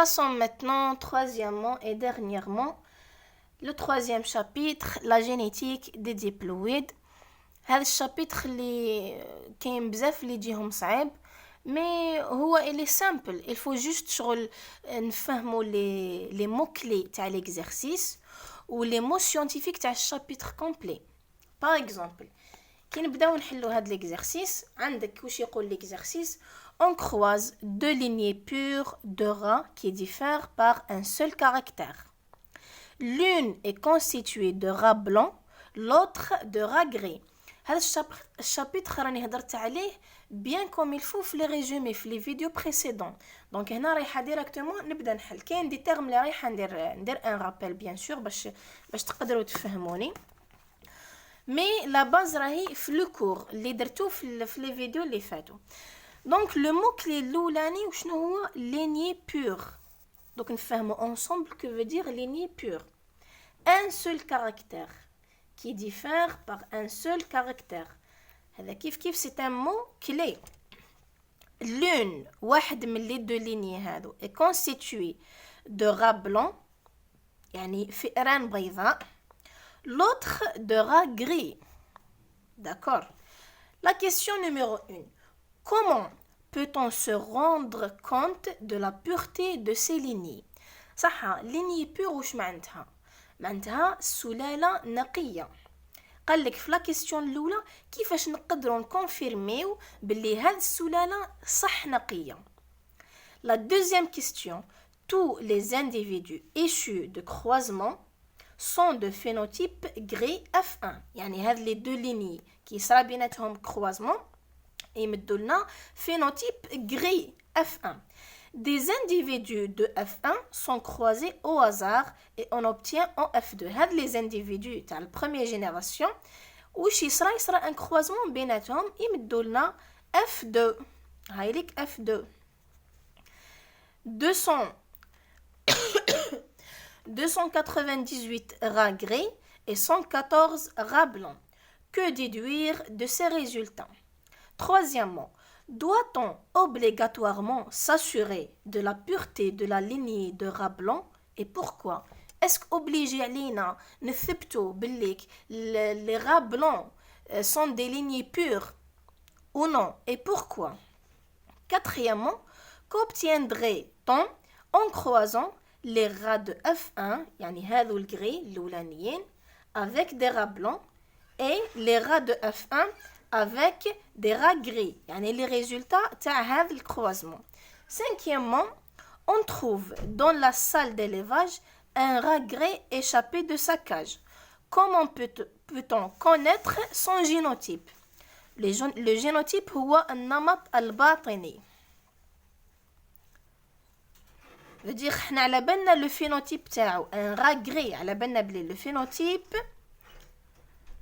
Passons maintenant, troisièmement et dernièrement, le troisième chapitre, la génétique des diploïdes. هذا الشابيتر اللي كاين بزاف اللي يجيهم صعيب مي هو اللي سامبل il faut juste شغل نفهموا les mots clés تاع l'exercice و les mots scientifiques تاع الشابيتر complet. par exemple كي نبداو نحلو هذا l'exercice عندك واش يقول l'exercice. On croise deux lignées pures de rats qui diffèrent par un seul caractère. L'une est constituée de rats blancs, l'autre de rats gris. هذا الشابيتر راني هضرت عليه bien comme il faut في les résumés في les vidéos précédents. donc هنا رايحه ديريكتومون نبدا نحل. كاين دي تيرم اللي رايحه ندير ان رابيل bien sûr باش تقدروا تفهموني. مي لا باز راهي في لو كور اللي درتو في les vidéos اللي فاتوا. donc le mot clé الاولاني وشنو هو lignée pure. donc نفهموا ensemble que veut dire lignée pure. un seul caractère qui diffère par un seul caractère. هذا كيف c'est un mot clé. L'une واحد من les deux lignées هادو est constituée de rats blancs يعني فئران بيضاء. L'autre de rats gris. D'accord. La question numéro 1. Comment peut-on se rendre compte de la pureté de ces lignées? صح lignée pure واش معناتها؟ معناتها سلالة نقية. قال لك في لا كيسيون الاولى كيفاش نقدروا نكونفيرميو باللي هاد السلالة صح نقية. La deuxième question. Tous les individus issus de croisement sont de phénotype gris F1. يعني هاد les deux lignées qui صرا بيناتهم croisement يمدوا لنا phénotype gris F1. Des individus de F1 sont croisés au hasard et on obtient en F2. هاد les individus تاع première génération واش يصرا un croisement بيناتهم يمدوا لنا F2. هاي ليك F2. 298 rats gris et 114 rats blancs. Que déduire de ces résultats? Troisièmement, doit-on obligatoirement s'assurer de la pureté de la lignée de rats blancs et pourquoi? Est-ce qu'obligé علينا نثبتوا باللي les rats blancs sont des lignées pures ou non et pourquoi? Quatrièmement, qu'obtiendrait-on en croisant les rats de F1 يعني هذو الجري الأولانيين avec des rats blancs et les rats de F1 avec des rats gris يعني les résultats تاع هذا الكروisement. Cinquièmement, on trouve dans la salle d'élevage un rat gris échappé de sa cage. Comment peut-on connaître son génotype? Le génotype هو النمط الباطني. veut dire حنا على بالنا لو phénotype تاعو un rat gris على بالنا بلي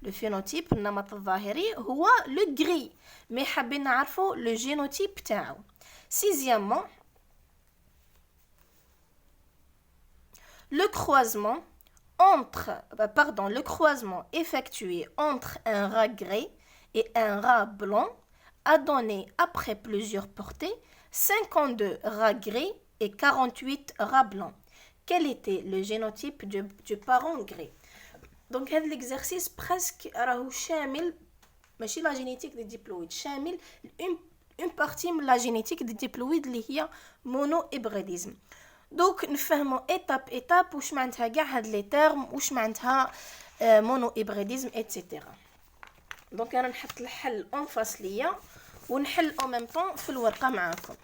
le phénotype النمط الظاهري هو le gris mais حابين نعرفوا le génotype تاعو. Sixièmement, le croisement effectué entre un rat gris et un rat blanc a donné après plusieurs portées 52 rats gris et 48 rats blancs. Quel était le génotype du parent gris? Donc هذا l'exercice presque راهو شامل ماشي لا génétique des diploïdes شامل une partie من la génétique des diploïdes اللي هي monohybridisme. donc نفهموا étape واش معناتها كاع هاد لي تيرم واش معناتها monohybridisme etc. donc انا نحط الحل اون فاس ليا ونحل en même temps في الورقه معاكم.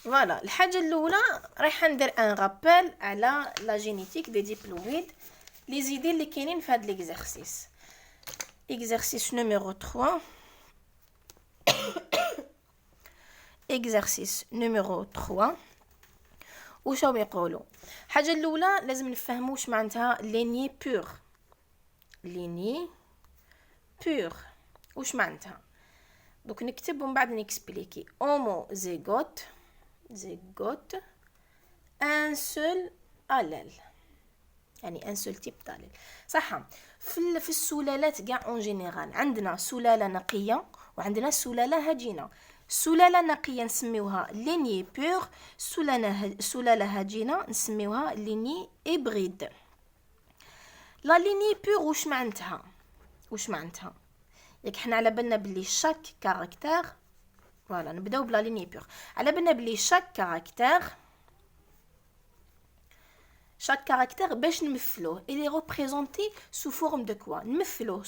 Voilà, الحاجة الأولى رايحة ندير ان رابيل على لا جينيتيك دي ديبلويد لي زيدي اللي كاينين في هاد ليكزارسيس. exercice numéro 3 exercice numéro 3 واش راهم يقولوا؟ الحاجة الأولى لازم نفهموا واش معناتها lignée pure واش معناتها. دوك نكتب ومن بعد نكسبليكي. homozygote un seul allèle يعني un seul type d'allèle. صح في السلالات كاع اون جينيرال عندنا سلاله نقيه وعندنا سلاله هجينه. سلالة نقية نسميوها ليني بور، سلالة هجينة نسميوها ليني إبريد. لا ليني بور واش معناتها ياك حنا على بالنا بلي شاك كاركتير، فوالا نبداو بلا ليني بور. على بالنا بلي شاك كاركتير باش نمثلوه il est représenté sous forme de quoi؟ نمثلوه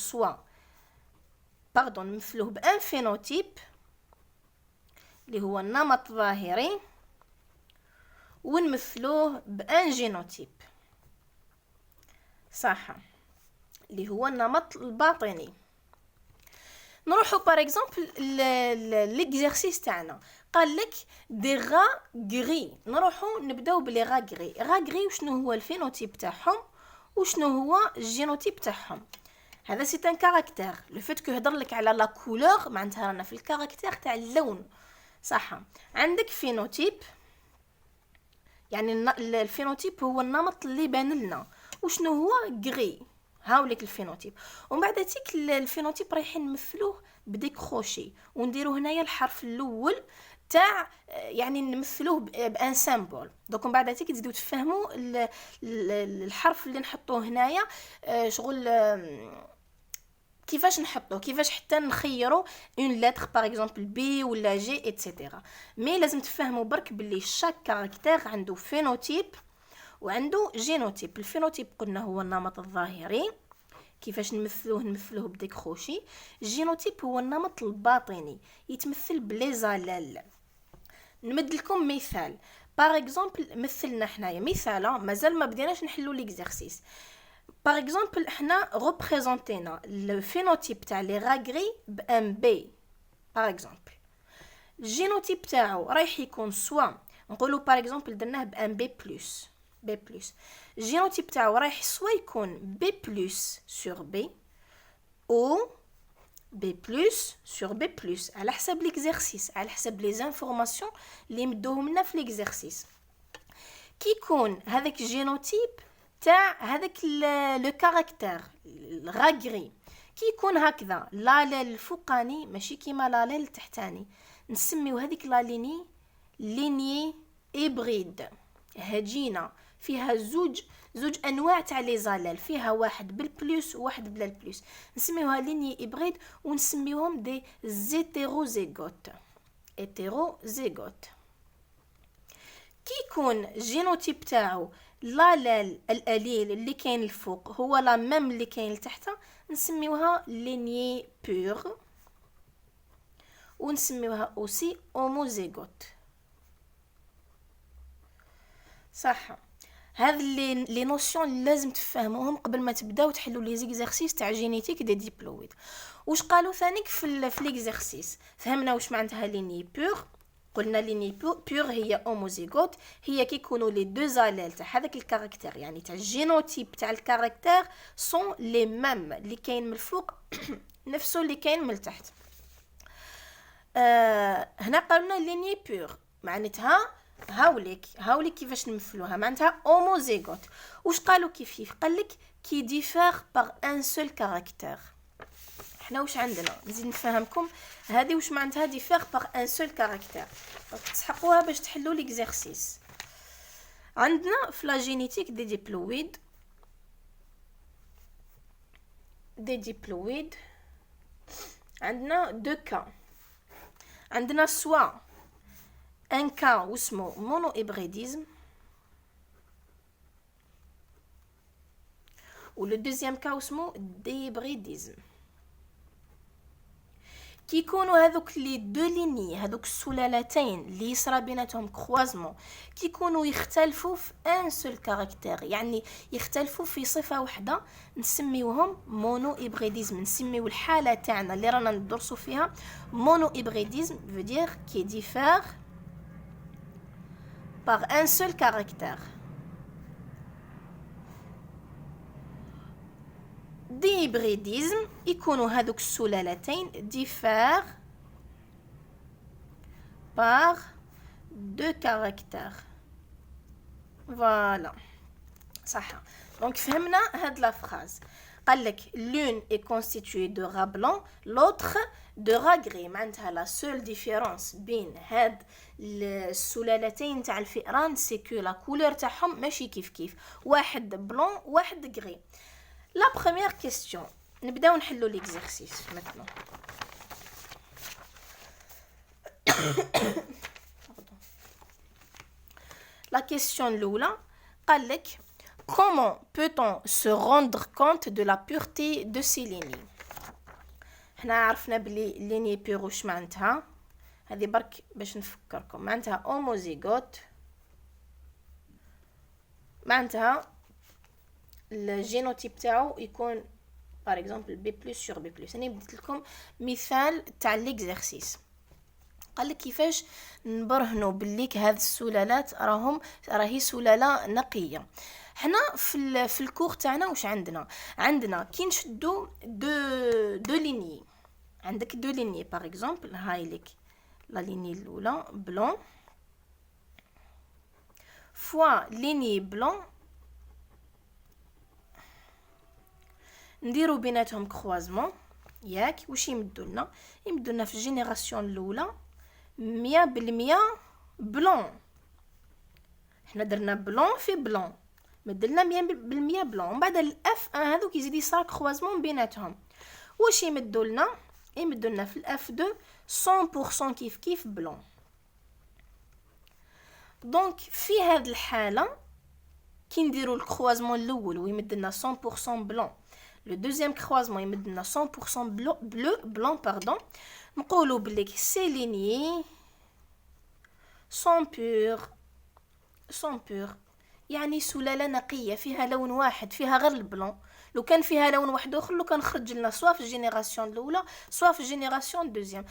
نمثلوه بان فينوتيب اللي هو النمط الظاهري، ونمثلوه بان جينوتيب صح اللي هو النمط الباطني. نروحو بار اكزومبل ليكزارسيس تاعنا، قال لك دي غا غري. نروحو نبداو بلي غا غري وشنو هو الفينوتيب تاعهم وشنو هو الجينوتيب تاعهم. هذا سي ان كاركتير. لو فيت كو هضر لك على لا كولور معناتها رانا في الكاركتير تاع اللون صح. عندك فينوتيب يعني الفينوتيب هو النمط اللي بان لنا. وشنو هو غري؟ هاوليك الفينوتيب. ومن بعد تيك الفينوتيب رايحين نمثلوه بديك خوشي ونديرو هنايا الحرف الاول تاع يعني نمثلوه بان سامبل. دوك من بعد تيك تزيدو تفهموا الحرف اللي نحطوه هنايا شغل كيفاش نحطوه، كيفاش حتى نخيروا اون لتر باغ اكزومبل بي ولا جي ايتترا. مي لازم تفهموا برك باللي شاك كاركتير عنده فينوتيب وعنده جينوتيب. الفينوتيب قلنا هو النمط الظاهري كيفاش نمثلوه بديك خوشي. الجينوتيب هو النمط الباطني يتمثل بلي زالال. نمد لكم مثال باغ اكزومبل. مثلنا حنايا مثال مازال ما بديناش نحلو ليكزارسيس. باغ اكزومبل احنا ريبريزونتينا الفينوتيب تاع لي غاغري بان بي باغ اكزومبل. الجينوتيب تاعو رايح يكون سوا نقولوا باغ اكزومبل درناه بان بي بلس. الجينوتيب تاعو رايح سوا يكون بي بلس سور بي او بي بلس سور بي بلس على حسب ليكزارسيس، على حسب لي زانفورماسيون اللي مدوهم لنا في ليكزارسيس. كي يكون هذاك الجينوتيب تاع هذاك لو كاركتير الغاغري كي يكون هكذا لالال الفوقاني ماشي كيما لالال التحتاني، نسميو هذيك لا ليني إبريد هجينة فيها زوج انواع تاع لي زالال، فيها واحد بالبلس وواحد بلا البلس، نسميوها ليني إبريد ونسميوهم دي زيتيروزيغوت. كي يكون الجينوتيب تاعو لالال الاليل اللي كاين الفوق هو لا ميم اللي كاين لتحت، نسميوها ليني بور ونسميوها اوسي هوموزيغوت صح. هذا لي نوسيون اللي لازم تفهموهم قبل ما تبداو تحلوا لي زيكزارسيس تاع جينيتيك دي ديبلويد. واش قالوا ثانيك في ليكزارسيس؟ فهمنا واش معناتها ليني بور. قلنا ليني بور هي هوموزيغوت، هي كي يكونوا لي دو زالال تاع هذاك الكاركتير يعني تاع الجينوتيب تاع الكاركتير سون لي ميم اللي كاين من الفوق نفسه اللي كاين من التحت. هنا قالنا ليني بور معناتها هاوليك كيفاش نمثلوها معناتها هوموزيغوت. واش قالوا كيف قالك كي ديفير باغ ان سول كاركتير. حنا واش عندنا نزيد نفهمكم هذه واش معناتها ديفير باغ ان سول كاركتير تسحقوها باش تحلوا ليكزارسيس. عندنا في لا جينيتيك دي ديبلويد عندنا دو كا. عندنا سوا ان كا واسمو مونو إبريديزم و لو دوزيام كا واسمو ديبريديزم. كي يكونوا هذوك لي دو ليني هذوك السلالتين اللي يصرى بيناتهم كروازمون كي يكونوا يختلفوا في ان سول كاركتير يعني يختلفوا في صفه واحده نسميوهم مونو إبريديزم. نسميو الحاله تاعنا اللي رانا ندرسوا فيها مونو إبريديزم veut dire qui diffère par un seul caractère. ديبريديزم يكونوا هذوك السلالتين ديفير بار دو كاركتير. فوالا صح. دونك فهمنا هاد لا فراز. قال لك l'une est constituée de ras blanc l'autre de ras gris. معناتها la seule différence بين هاد السلالتين تاع الفئران سي كو لا كولور تاعهم ماشي كيف واحد بلون واحد غري. لا بروميير كيستيون نبداو نحلو ليكزارسيس مثلا. La question الاولى قال لك comment peut-on se rendre compte de la pureté de ces lignées. حنا عرفنا بلي ليني بيور واش معناتها، هذه برك باش نفكركم. معناتها اوموزيغوت معناتها الجينوتيب تاعو يكون par exemple B+ sur B+. انا بديت لكم مثال تاع ليكزارسيس. قال لك كيفاش نبرهنوا باللي هذه السلالات راهي سلاله نقيه. حنا في الكور تاعنا واش عندنا كي نشدو دو ليني. عندك دو ليني باغ اكزومبل، هاي لك لا ليني الاولى بلون فوا ليني بلون، نديرو بيناتهم كروازمون ياك. واش يمدولنا في الجينيراسيون الاولى 100% بلون. حنا درنا بلون في بلون، مدلنا 100% بلون. ومن بعد الاف ان هذوك يزيد يصير كروازمون بيناتهم. واش يمدولنا في الاف 2 100% كيف بلون. دونك في هذه الحاله كي نديرو الكروازمون الاول ويمدلنا 100% بلون، le deuxième croisement يمدلنا 100% blanc pardon، نقولوا بلي ces lignées sont pures يعني سلاله نقيه فيها لون واحد، فيها غير البلون. لو كان فيها لون واحد اخر لو كان خرج لنا سواء في الجينيراسيون الاولى سواء في الجينيراسيون دوزيام.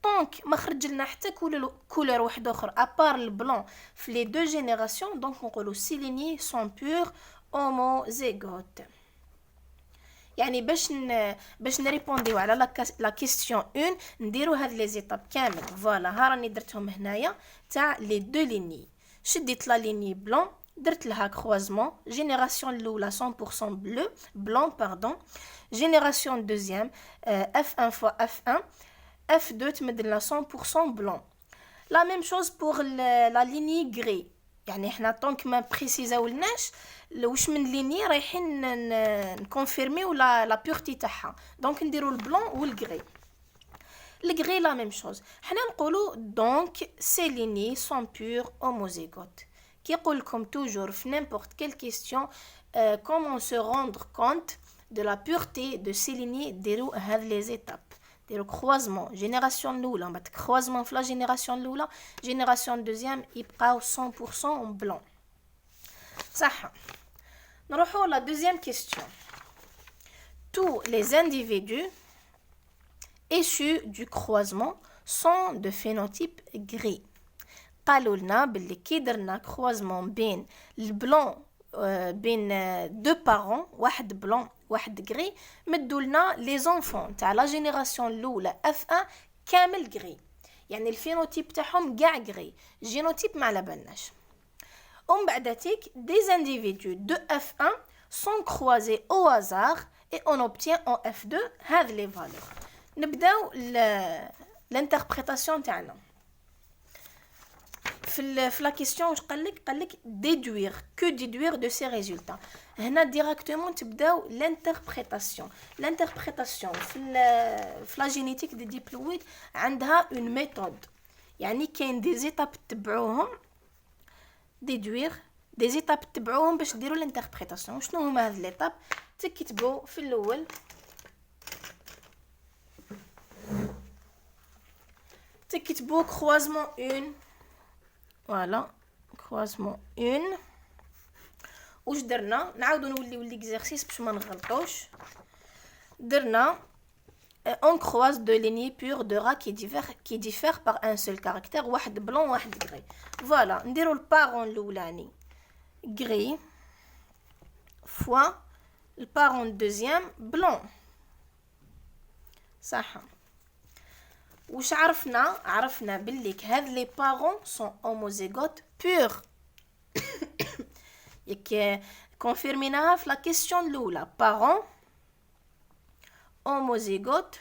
دونك ما خرج لنا حتى كولور واحد اخر ابار البلون في لي دو جينيراسيون. دونك نقولوا ces lignées sont pures homozygotes. يعني باش نريبونديو على لا كيستيون 1 نديرو هاد لي زيتاب كامل. فوالا ها راني درتهم هنايا تاع لي دو ليني. شديت لا ليني بلون درت لها كروازمون، جينيراسيون الاولى 100% بلون باردون، جينيراسيون دوزيام F1 فوا F1 F2 تمدلنا 100% بلون. لا ميم شوز بور لا ليني غري. يعني حنا طونك ما بريسيزاولناش واش من ليني رايحين نكونفيرميو لا بيورتي تاعها. دونك نديرو البلون والغري. الغري لا ميم شوز. حنا نقولوا دونك سي ليني سون بور هوموزيغوت. كي يقول لكم توجور في n'importe quelle question comment se rendre compte de la pureté de ces lignées، ديروا هاد لي زيتاب. ديروا كروازمون جينيراسيون الاولى، بعد كروازمون في لا جينيراسيون الاولى، جينيراسيون دوزيام يبقاو 100% بلون. صح. نروحو لا دوزيام كيستيون. tous les individus issus du croisement sont de phénotype gris. قالوا لنا باللي كي درنا كروازمون بين البلون بين دو بارون، واحد بلون واحد غري، مدوا لنا لي زونفون تاع لا جينيراسيون الاولى F1 كامل غري. يعني الفينوتيب تاعهم كاع غري، جينوتيب ما على بالناش. ومن بعد تيك دي individus de F1 sont croisés au hasard et on obtient en F2 هذه لي فالور. نبداو الانتربريتاسيون تاعنا. في لا كيستيون واش قال لك déduire que déduire de ces résultats. هنا ديراكتومون تبداو الانتربريتاسيون في لا جينيتيك دي ديبلويد عندها اون ميثود. يعني كاين دي زيتاب تبعوهم déduire دي زيتاب تبعوهم باش ديروا الانتربريتاسيون. شنو هما هاد ليتاب؟ تكتبوا في الاول تكتبوا croisement 1. فوالا croisement 1. واش درنا؟ نعاودو نوليو ليكزارسيس باش ما نغلطوش. درنا on croise deux lignées pures de ras qui diffèrent par un seul caractère، واحد بلون واحد غري. فوالا نديرو البارون الاولاني غري فوا البارون دوزيام بلون. صح. واش عرفنا باللي هاد لي بارون سون هوموزيغوت بور. ياك كونفيرميناها في لا كيستيون الاولى. بارون homozygote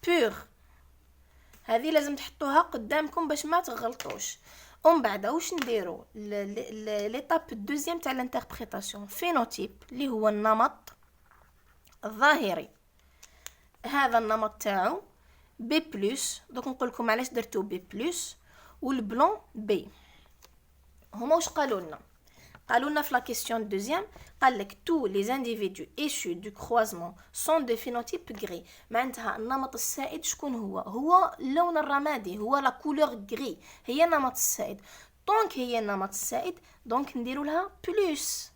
pur. هذه لازم تحطوها قدامكم باش ما تغلطوش. ومن بعد واش نديرو ليطاب الدوزيام تاع الانتربريتاسيون. فينوتيب اللي هو النمط الظاهري، هذا النمط تاعو بي بلس. دوك نقول لكم علاش درتو بي بلس والبلون بي. هما واش قالوا لنا؟ قالوا لنا في لا كيسيون دوزيام قال لك tous les individus issus du croisement sont de phénotype gris. معناتها النمط السائد شكون هو؟ هو اللون الرمادي، هو لا كولور غري، هي النمط السائد. دونك هي النمط السائد، دونك نديروا لها بلس.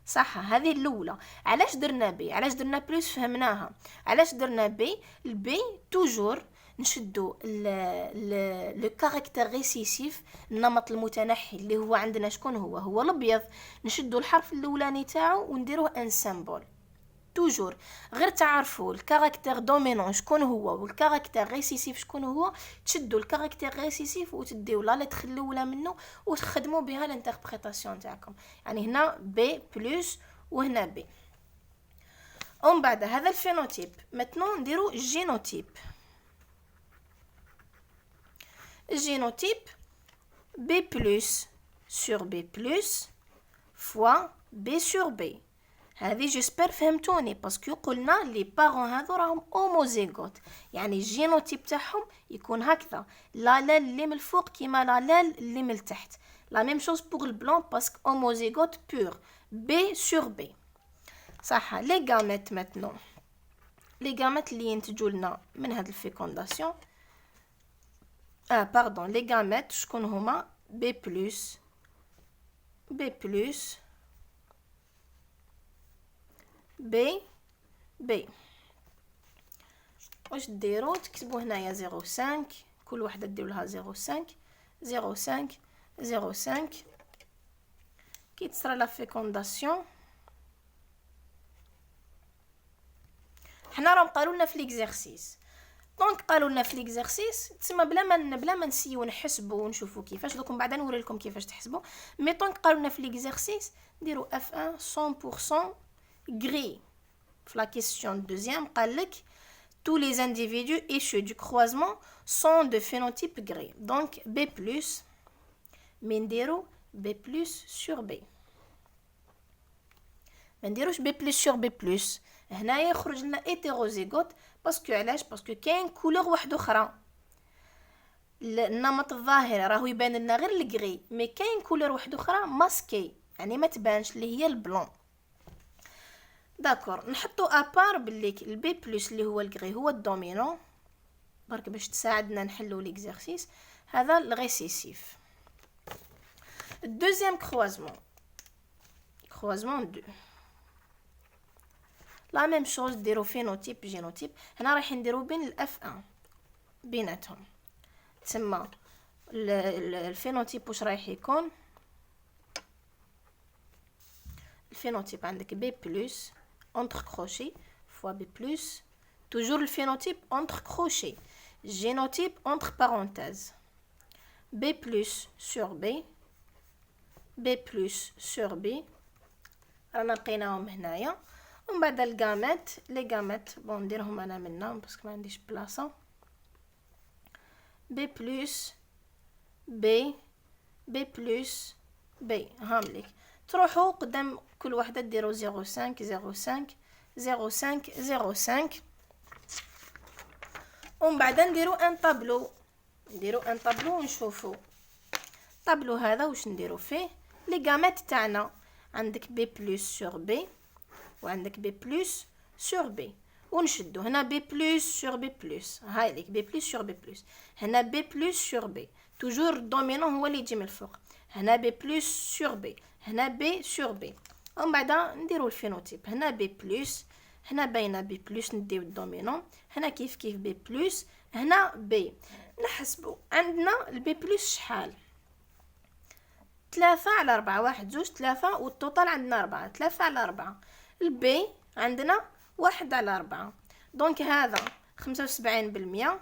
صح، هذه الاولى. علاش درنا بي؟ علاش درنا بلس؟ فهمناها. علاش درنا بي؟ البي توجور نشدو لو كاركتير ريسيسيف، النمط المتنحي اللي هو عندنا شكون هو؟ هو الابيض. نشدو الحرف الاولاني تاعو ونديروه ان سيمبول توجور. غير تعرفوا الكاركتير دومينون شكون هو والكاركتير ريسيسيف شكون هو، تشدوا الكاركتير ريسيسيف وتديو لا لتر الاولى منه وتخدموا بها الانتربريتاسيون تاعكم. يعني هنا بي بلس وهنا بي. ومن بعد هذا الفينوتيب متنون نديرو جينوتيب. الجينوتيب بي بلس سور بي بلس فوا بي سور بي. هذه جيسبر فهمتوني، باسكو قلنا لي بارون هذو راهم اوموزيغوت، يعني الجينوتيب تاعهم يكون هكذا، لالال اللي من الفوق كيما لالال اللي من التحت. لا ميم شوز بوغ البلون باسكو اوموزيغوت بور بي سور بي. صح. لي غاميت ماتنو، لي غاميت اللي ينتجوا لنا من هاد الفيكونداسيون باردون، لي غاميت شكون هما؟ بي بلس بي بلس بي بي. واش ديروا؟ تكتبوا هنايا 0.5، كل وحده ديروا لها 0.5 0.5 0.5. كي تصرا لا فيكونداسيون حنا راهم قالوا لنا في ليكزارسيس. دونك قالوا لنا في ليكزارسيس تسمى بلا ما نسيو نحسبوا ونشوفوا كيفاش. دوك من بعد نوري لكم كيفاش تحسبوا. مي دونك قالوا لنا في ليكزارسيس نديروا اف 1 100% غري. في la question deuxième قال لك tous les individus issus du croisement sont de phénotype gris. Donc B+, mais نديرو B+ sur B. ما نديروش B+ sur B+. هنايا يخرج لنا hétérozygote باسكو علاش؟ باسكو كاين كولور واحده اخرى. النمط الظاهري راهو يبان لنا غير الغري، مي كاين كولور واحده اخرى ماسكي، يعني ما تبانش، اللي هي البلون. داكور، نحطو ابار باللي البي بلس اللي هو الغري هو الدومينون برك باش تساعدنا نحلو ليكزارسيس. هذا الريسيسيف. الدوزيام كروازمون 2 لا ميم شوز، ديرو فينوتيب جينوتيب. هنا راح نديرو بين الاف 1 بيناتهم، تسمى الفينوتيب واش رايح يكون؟ الفينوتيب عندك بي بلس entre crochet fois B+, toujours le phénotype entre crochet, génotype entre parenthèses, B+ sur B, B+ sur B. رانا لقيناهم هنايا. ومن بعد الغامات، لي غامات بون نديرهم انا منا باسكو ما عنديش بلاصه. B+, B, B+, B. هامليك تروحوا قدام كل وحده ديروا 0.5 0.5 0.5 0.5. ومن بعد نديروا ان طابلو، نديروا ان طابلو ونشوفوا الطابلو هذا واش نديروا فيه. لي غامات تاعنا عندك بي بلس سور بي وعندك بي بلس سور بي، ونشدو هنا بي بلس سور بي بلس، هاي ليك بي بلس سور بي بلس. هنا بي بلس سور بي، توجور الدومينون هو اللي يجي من الفوق. هنا بي بلس سور بي، هنا بي سور بي. ومن بعد نديرو الفينوتيب. هنا بي بلس، هنا باينه بي بلس نديو الدومينون، هنا كيف بي بلس، هنا بي. نحسبوا عندنا البي بلس شحال؟ 3 على 4، 1 2 3 والتوتال عندنا 4. 3 على 4. البي عندنا 1 على 4. دونك هذا 75%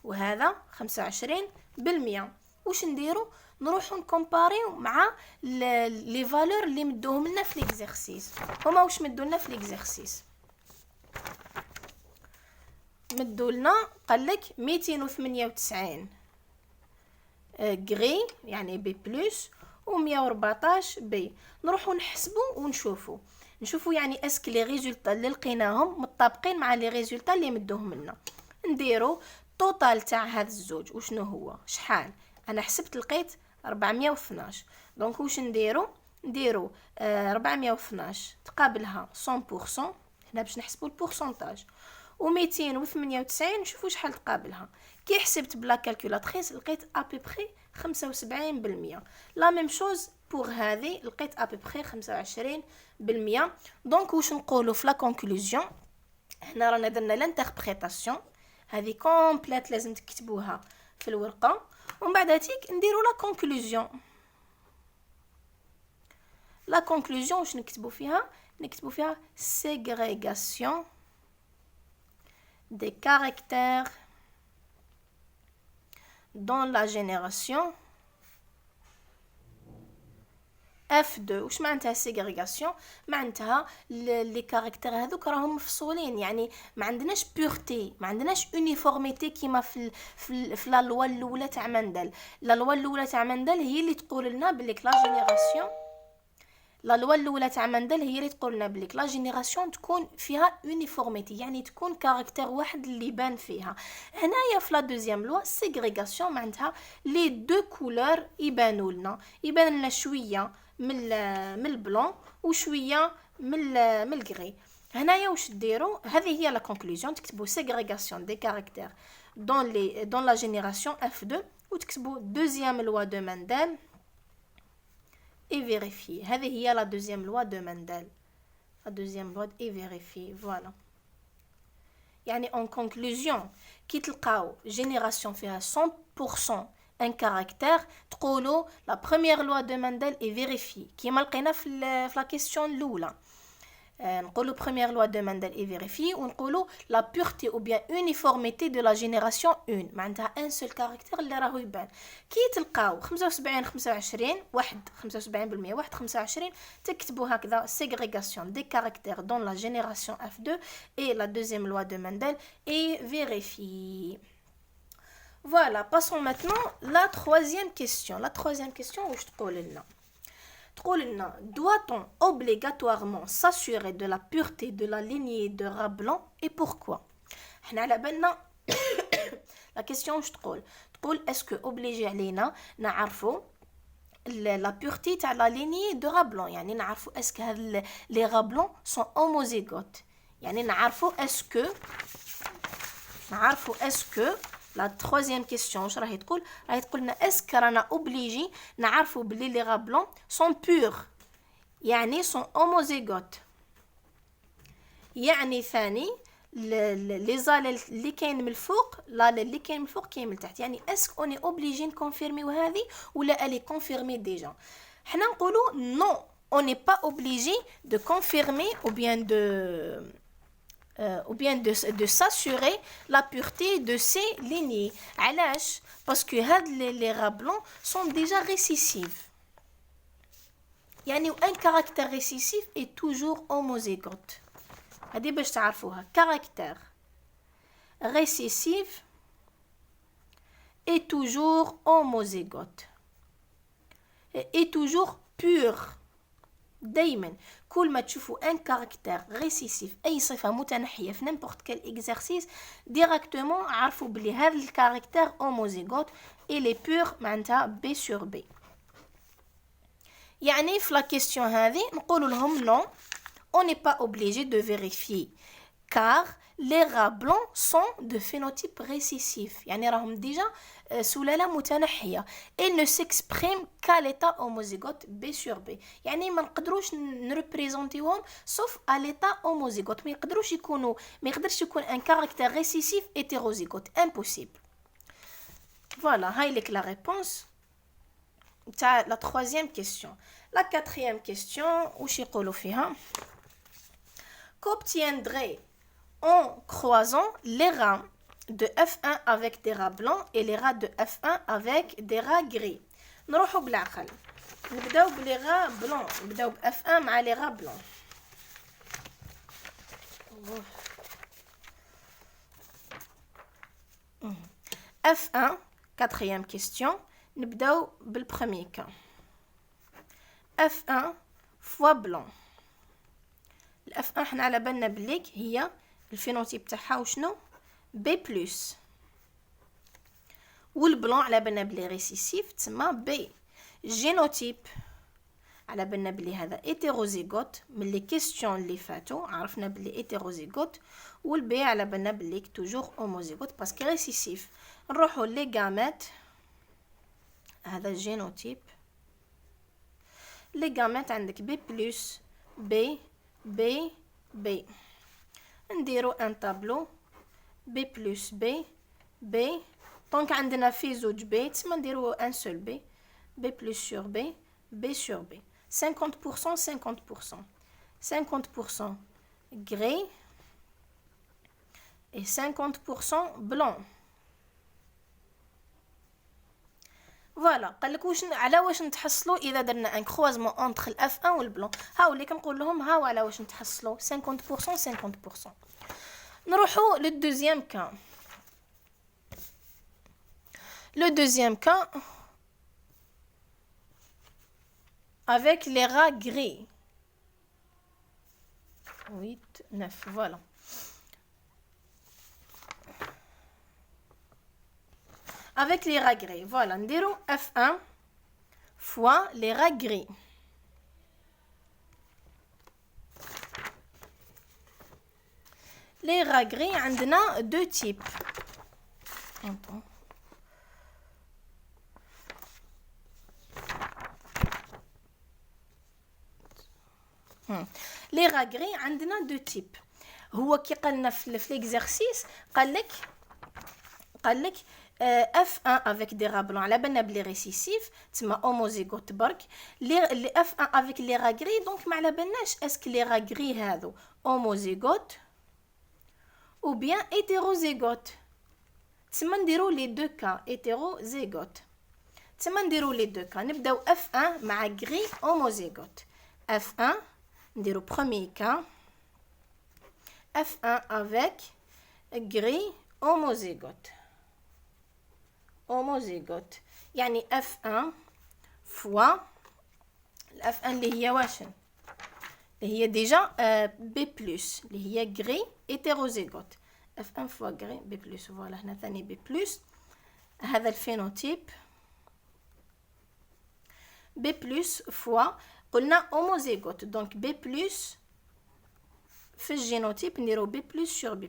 وهذا 25%. واش نديرو؟ نروحو نكومباريو مع لي فالور اللي مدوهم لنا في ليكزارسيس. هما واش مدوا لنا في ليكزارسيس؟ مدوا لنا قال لك 298 غري يعني بي بلس و114 بي. نروحوا نحسبوا ونشوفوا يعني اسك لي ريزولطا اللي لقيناهم مطابقين مع لي ريزولطا اللي مدوهم لنا. نديروا توتال تاع هاد الزوج وشنو هو شحال. انا حسبت لقيت 412 دونك واش نديروا 412 تقابلها 100%. هنا باش نحسبوا البورسونتاج و298 نشوفوا شحال تقابلها. كي حسبت بلا كالكولاتريس لقيت ابيبري 75%. لا ميم شوز بور هذه لقيت ابيبري 25%. دونك واش نقولوا في لا كونكلوزيون. هنا رانا درنا لانتربريتاسيون هذه كومبليت لازم تكتبوها في الورقه ومن بعد تيك نديروا لا كونكلوزيون. لا كونكلوزيون واش نكتبوا فيها ségrégation des caractères dans la génération F2. واش معناتها ségrégation؟ معناتها لي كاركتير هذوك راهم مفصولين يعني ما عندناش بيورتي ما عندناش يونيفورميتي كيما في لا لوا الاولى تاع مندل. لا لوا الاولى تاع مندل هي اللي تقول لنا بليك لا جينيراسيون لا لوا الاولى تاع مندل هي اللي تقول لنا بليك لا جينيراسيون تكون فيها يونيفورميتي يعني تكون كاركتير واحد اللي بان فيها. هنايا في لا دوزيام لوا سيغريغاسيون معناتها لي دو كولور يبانوا لنا شويه من البلون وشويه من الغري. هنايا واش ديروا هذه هي لا كونكلوزيون. تكتبوا سيغريغاسيون دي كاركتير دون لا جينيراسيون F2 وتكتبوا دوزيام لوا دو مندل et vérifier. هذه هي la deuxième loi de Mendel. La deuxième loi et vérifier. Voilà. يعني en conclusion كي تلقاو génération فيها 100% un caractère تقولوا la première loi de Mendel est vérifiée كيما لقينا في la question الأولى. نقولوا première loi de Mendel est vérifiée ونقولوا la pureté ou bien uniformité de la génération 1 معناتها un seul caractère اللي راهو يبان. كي تلقاو 75 واحد 75% واحد 25 تكتبوا هكذا ségrégation des caractères dans la génération F2 et la deuxième loi de Mendel est vérifiée. Voilà, passons maintenant la troisième question. La troisième question واش تقول لنا doit-on obligatoirement s'assurer de la pureté de la lignée de rats blancs et pourquoi? حنا على بالنا la question واش تقول est-ce que obligé علينا نعرفوا la pureté تاع la lignée de rats blancs يعني نعرفوا est-ce que هاد les rats blancs sont homozygotes يعني نعرفوا est-ce que la troisième question واش راهي تقول لنا est-ce que رانا obligé نعرفوا بلي les rats blancs sont purs يعني sont homozygotes يعني ثاني لي زاليل اللي كاين من الفوق اللي كاين من الفوق كاين من تحت يعني est-ce qu'on est obligé نكونفيرميو هذه ولا elle est confirmée déjà. حنا نقولوا non on n'est pas obligé de confirmer ou bien de s'assurer la pureté de ces lignées. علاش parce que les rats blancs sont déjà récessifs يعني un caractère récessif est toujours homozygote. هذه باش تعرفوها caractère récessif est toujours homozygote est toujours pur. دايما كل ما تشوفوا ان كاركتير ريسيسيف اي صفه متنحيه في نيمبورت كال اكزرسيس ديريكتومون عرفوا بلي هذا الكاركتير هوموزيغوت اي لي بور معناتها بي سور بي. يعني في لا كيستيون هذه نقولوا لهم نو on n'est pas obligé de vérifier car les rats blancs sont de phénotype récessif يعني راهم ديجا سلالة متنحية et ne s'expriment qu'à l'état homozygote B sur B يعني ما نقدروش نريبريزونتيوهم sauf à l'état homozygote ما يقدرش يكون un caractère récessif hétérozygote impossible. Voilà هاي لك la réponse تاع la troisième question. La quatrième question واش يقولوا فيها qu'obtiendrait en croisant les rats de F1 avec des rats blancs et les rats de F1 avec des rats gris. نروحوا بالعقل نبداو بلي رات بلون نبداو ب F1 مع لي رات بلون. F1, quatrième question. نبداو بالبريمي cas. F1 fois blanc. F1 حنا على بالنا بليك هي الفينوتيب تاعها وشنو B+. والبلون على بالنا بلي ريسيسيف تسمى B. جينوتيب على بالنا بلي هذا هيتيروزيغوت. من لي كيستيون اللي فاتوا عرفنا بلي هيتيروزيغوت. والبي على بالنا بلي توجور هوموزيغوت باسكو ريسيسيف. نروحوا لي غامات. هذا الجينوتيب. لي غامات عندك B+, B, B, B. نديرو ان طابلو B+, B, B. دونك عندنا في زوج B تسمى نديرو ان سول B. B+ sur B, B sur B. 50%, 50%. 50% gris et 50% blanc. فوالا قالك على واش نتحصلوا اذا درنا ان كروازمون انتر الاف 1 والبلون. هاو اللي كنقول لهم هاو على واش نتحصلوا 50% 50%. نروحوا للدوزيام كا. لو دوزيام كا avec les rats gris. 8 9 voilà. Avec les rats gris, voilà, نديرو F1 fois les rats gris. Les rats gris عندنا deux types. Attends. Les rats gris عندنا deux types. هو كي قالنا في l'exercice قالك F1 avec des rats blancs على بالنا بلي ريسيسيف تسمى هوموزيغوت برك. لي F1 avec les rats gris دونك ما على بالناش اسك لي rats gris هذو هوموزيغوت ou bien hétérozygote. تسمى نديرو لي دو كا hétérozygote. تسمى نديرو لي دو كا. نبداو F1 مع gris هوموزيغوت. F1 نديرو premier cas F1 avec gris homozygote. homozygote يعني F1 fois F1 اللي هي واشن اللي هي ديجا B+, اللي هي gris hétérozygote. F1 fois gris B+. فوالا هنا ثاني B+. هذا الفينوتيب B+ fois قلنا هوموزيغوت دونك B+ في الجينوتيب نديرو B+ sur B+.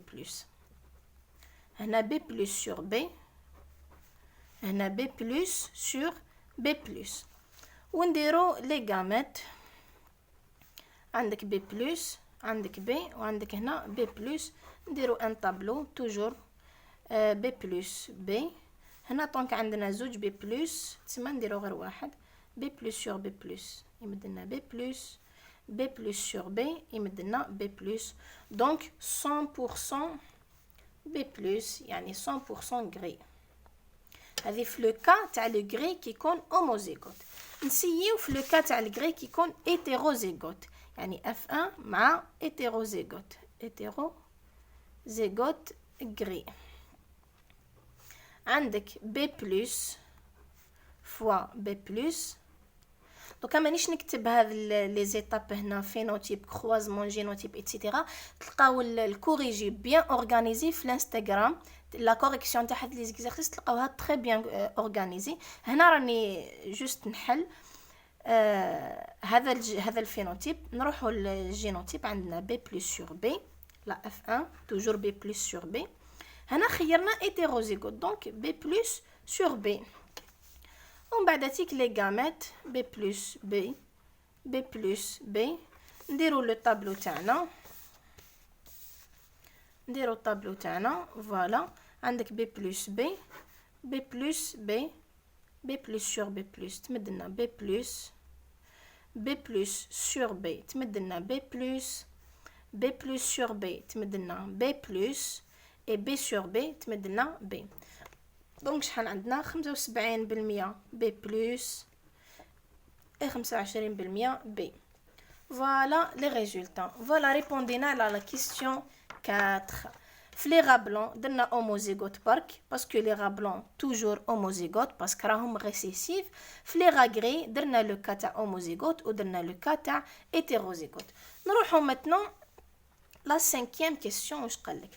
هنا B+ sur B. هنا B+ sur B+. ونديرو لي غامات. عندك B+, عندك B وعندك هنا B+. نديرو ان طابلو توجور B+, B. هنا طونك عندنا زوج B+, تسمى نديرو غير واحد B+ sur B+. يمدلنا B+, B+ sur B يمدلنا B+. دونك 100% B+, يعني 100% gris. هذه في لو كا تاع لو غري كيكون هوموزيغوت. نسيو في لو كا تاع الغري كيكون هيتيروزيغوت يعني F1 مع هيتيروزيغوت. هيتيروزيغوت غري. عندك B+ فوا B+. دوكا مانيش نكتب هذا لي زيتاب هنا فينوتيب كروازمون جينوتيب ايتترا. تلقاو الكوريجي بيان اورغانيزي في الانستغرام. لا كوريكسيون تاع هاد لي زيكزارسيس تلقاوها تري بيان اورغانيزي. هنا راني جوست نحل هذا الفينوتيب. نروحوا للجينوتيب عندنا B+ sur B. لا F1 توجور B+ sur B. هنا خيرنا هيتيروزيغوت دونك B+ sur B. ومن بعد تيك لي غامات B+, B, B+, B. نديرو لو طابلو تاعنا. نديرو الطابلو تاعنا فوالا. عندك B+, B, B+, B, B+ sur B+. تمدلنا B+, B+ sur B تمدلنا B+, B+ sur B تمدلنا B+, et B sur B تمدلنا B. دونك شحال عندنا 75% B+ et 25% B. Voilà les résultats. Voilà, répondez à la question 4. les rats blancs درنا homozygote برك parce que les rats blancs toujours homozygote parce que راهم récessifs. les rats gris درنا le cas تاع homozygote ou درنا le cas تاع hétérozygote. نروحو maintenant la cinquième question واش قالك.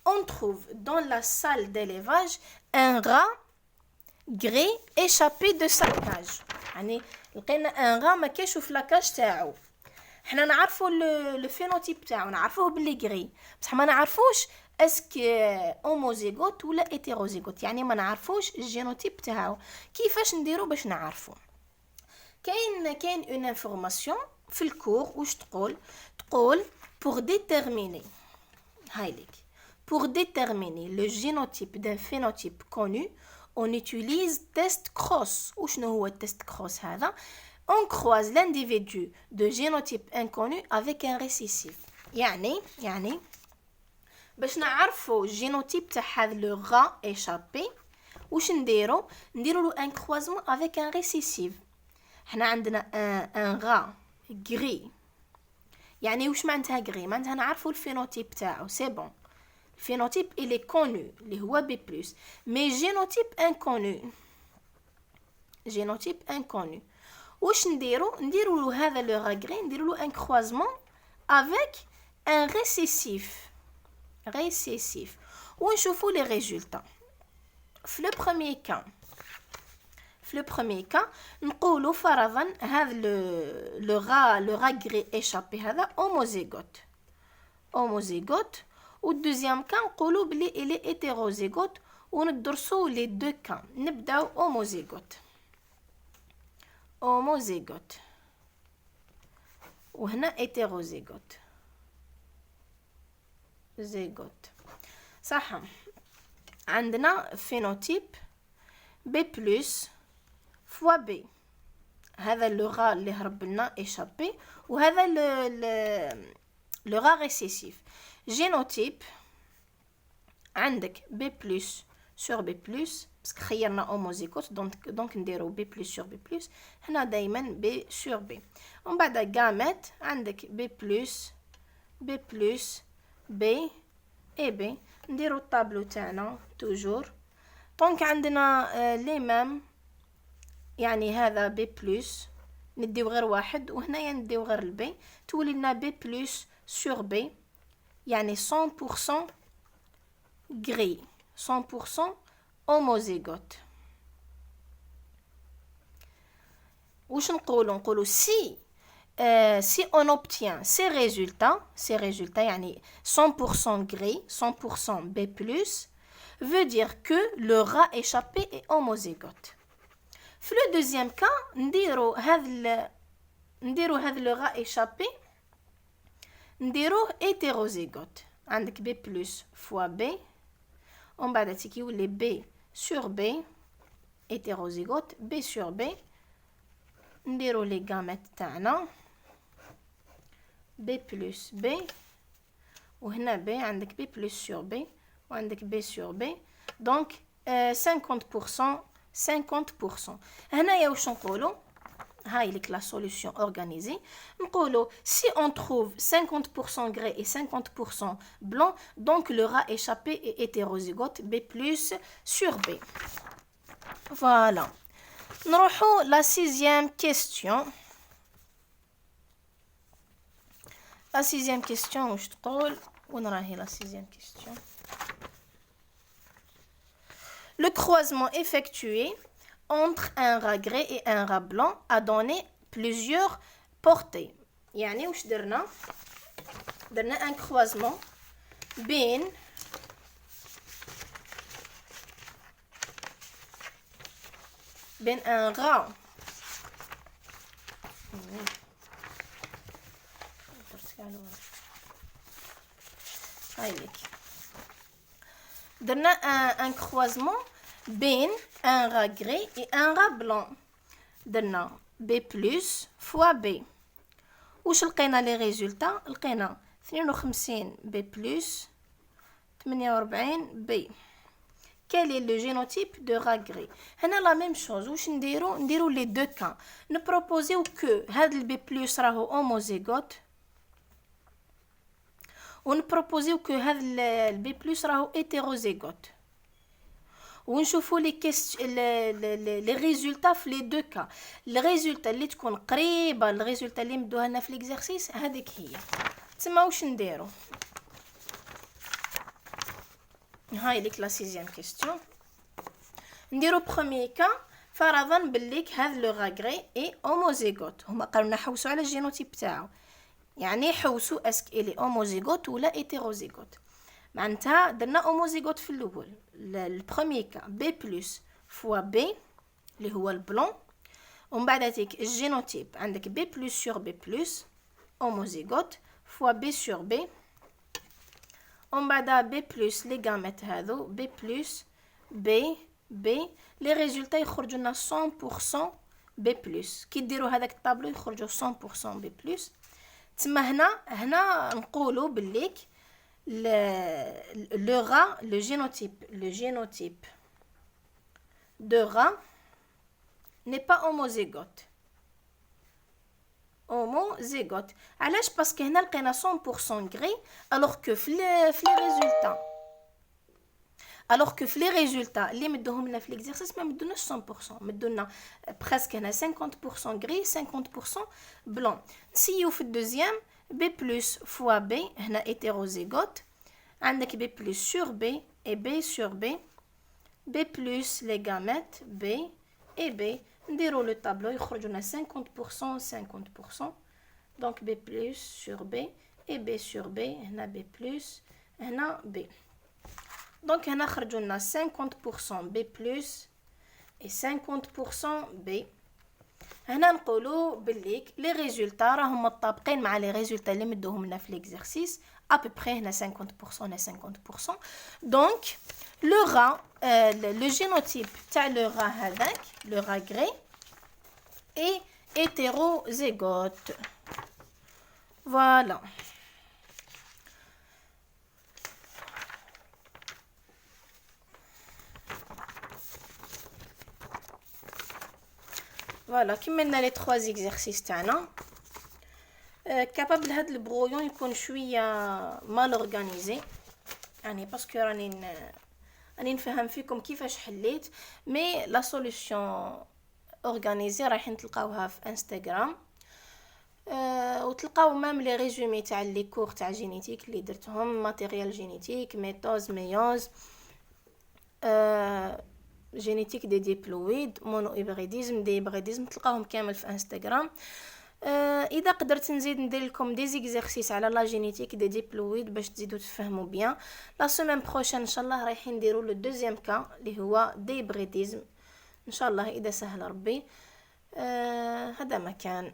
On trouve dans la salle d'élevage un rat gris échappé de sa cage. يعني لقينا un rat ما كاينش في لاكاج تاعو. حنا نعرفوا لو فينوتيب تاعو نعرفوه باللي غري بصح ما نعرفوش اسك اوموزيغوت ولا هيتيروزيغوت يعني ما نعرفوش الجينوتيب تاعو. كيفاش نديرو باش نعرفو؟ كاين اون انفورماسيون في الكور واش تقول pour déterminer هايليك pour déterminer le génotype d'un phénotype connu on utilise test cross. وشنو هو التست كروس هذا؟ On croise l'individu de génotype inconnu avec un récessif. يعني باش نعرفوا الجينوتيب تاع هذا لو غا échappé واش نديرو له un croisement avec un récessif. حنا عندنا un غا gris يعني واش معناتها gris معناتها نعرفوا الفينوتيب تاعو سي بون. الفينوتيب il est connu اللي هو B+. mais génotype inconnu واش نديرو له هذا لو غري نديرو له ان كروازمون avec un récessif ونشوفوا لي ريزولطا. في لو بروميير كا نقولوا فرضا هذا لو غا غري échappé هذا homozygote والدوزيام كا نقولوا بلي il est hétérozygote وندرسوا لي دو كا. نبداو homozygote وهنا hétérozygote صح. عندنا فينوتيب B+ فوا B هذا لو غا اللي هرب لنا échappé وهذا لو غا ريسيسيف. جينوتيب عندك B+ sur B+, باسكو خيرنا اوموزيغوت دونك نديرو B+ sur B+. هنا دايما B sur B. ومن بعد غامات عندك B+, B et B. نديرو الطابلو تاعنا توجور دونك عندنا لي ميم يعني هذا B+ نديو غير واحد وهنايا نديو غير البي تولي لنا B+ sur B يعني 100% gris 100% homozygote. واش نقولوا si on obtient ces résultats يعني 100% gris 100% B+ veut dire que le rat échappé est homozygote. في le deuxième cas نديرو هذا le rat échappé نديروه hétérozygote. عندك B+ fois B ومن بعد تيكي يولي B sur B hétérozygote B sur B. نديرو لي غامات تاعنا B plus B وهنا B عندك B+ sur B وعندك B sur B donc 50%. هنايا واش نقولوا هاي لك la solution organisée. نقولوا si on trouve 50% gris et 50% blanc donc le rat échappé est hétérozygote B+ sur B. Voilà. نروحوا la sixième question. La sixième question واش تقول وين راهي la sixième question. Le croisement effectué entre un rat gris et un rat blanc a donné plusieurs portées. يعني واش درنا un croisement بين un rat درنا un croisement بين un rat gris et un rat blanc. درنا B+ fois B. واش لقينا لي ريزولطا؟ لقينا 52 B+, 48 B. Quel est le génotype de rat gris? هنا la même chose. واش نديرو les deux cas. نبروبوزيو que هاد الB+ راهو homozygote ونبروبوزيو كو هذا البي بلس راهو هيتيروزيغوت ونشوفوا لي ريزولتا في لي دو كا. الريزولتا اللي تكون قريبه للريزولتا اللي مدوها لنا في ليكزارسيس هذيك هي. تما واش نديرو؟ هاي ليك لا سيزيام كيستيون. نديرو بروميي كا فرضا بليك هذا لو غاغري اي هوموزيغوت. هما قالوا لنا حوسوا على الجينوتيب تاعو، يعني حوسوا اسك الي هوموزيغوت ولا هيتيروزيغوت. معناتها درنا هوموزيغوت في الاول. البروميي كا بي بلس فوا بي اللي هو البلون، ومن بعد هذيك الجينوتيب عندك بي بلس سور بي بلس هوموزيغوت فوا بي سور بي، ومن بعد بي بلس لي غاميت هذو بي بلس بي بي. لي ريزولتا يخرجوا لنا 100% بي بلس. كي ديروا هذاك الطابلو يخرجوا 100% بي بلس. تما هنا نقولوا بالليك le rat, le génotype de rat n'est pas homozygote. علاش؟ باسكو هنا لقينا 100% gris alors que في les résultats اللي مدوهم لنا في ليكزارسيس ما مدوناش 100%، مدونا بريسك هنا 50% gris 50% blanc. نسيو في الدوزيام B plus fois B هنا hétérozygote. عندك B plus sur B et B sur B. B plus les gamètes B et B. نديرو لو طابلو يخرج لنا 50% 50%. donc B plus sur B et B sur B. هنا B plus هنا B. donc هنا خرجوا لنا 50% B plus et 50% B. هنا نقولوا بالليك لي ريزولتا راهم مطابقين مع لي ريزولتا اللي مدوهم لنا في ليكزارسيس ابوبري. هنا 50% هنا 50%. دونك لو را لو جينوتيب تاع لو را هذاك لو را غري اي هيتيروزيغوت. فوالا فوالا كملنا لي 3 زيكزارسيس تاعنا. كابابل هاد البرويون يكون شويه مال اورغانيزي، يعني باسكو راني نفهم فيكم كيفاش حليت. مي لا سوليوشن اورغانيزي راح تلقاوها في انستغرام، وتلقاو مام لي ريزومي تاع لي كور تاع جينيتيك اللي درتهم، ماتيريال جينيتيك، ميتوز، ميوز، جينيتيك دي ديبلويد، مونو هيبريديزم، دي هيبريديزم، تلقاهم كامل في انستغرام. اذا قدرت نزيد ندير لكم دي زيكزارسيس على لا جينيتيك دي ديبلويد باش تزيدوا تفهموا بيان. لا سيمين بروشين ان شاء الله رايحين نديروا لو دوزيام كا اللي هو دي هيبريديزم ان شاء الله اذا سهل ربي. هذا ما كان.